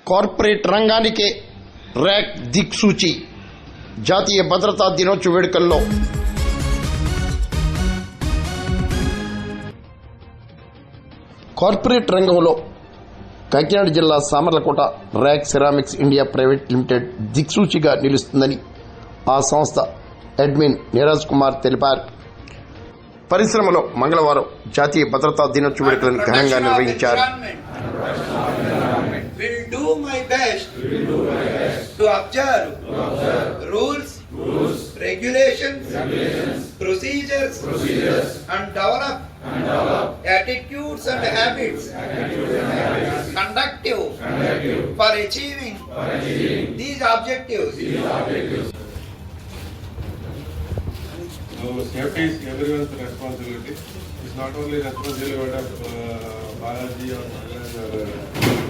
Corporate రంగానికే rack దిక్సూచి. జాతీయ భద్రతా దినోత్సవ వేడుకల్లో కార్పొరేట్ రంగంలో కాకినాడ జిల్లా Samarlakota RAK ceramics India private limited దిక్సూచిగా నిలుస్తుందని ఆ సంస్థ అడ్మిన్ నీరజ్ కుమార్ తెలిపారు. పరిశ్రమలో మంగళవారం జాతీయ భద్రతా దినోత్సవ వేడుకలను ఘనంగా నిర్వహించారు. Will do my best to observe rules, regulations, procedures, and develop attitudes and habits conducive for achieving these objectives. So safety is everyone's responsibility. It's not only responsibility of Balaji or Maharaj or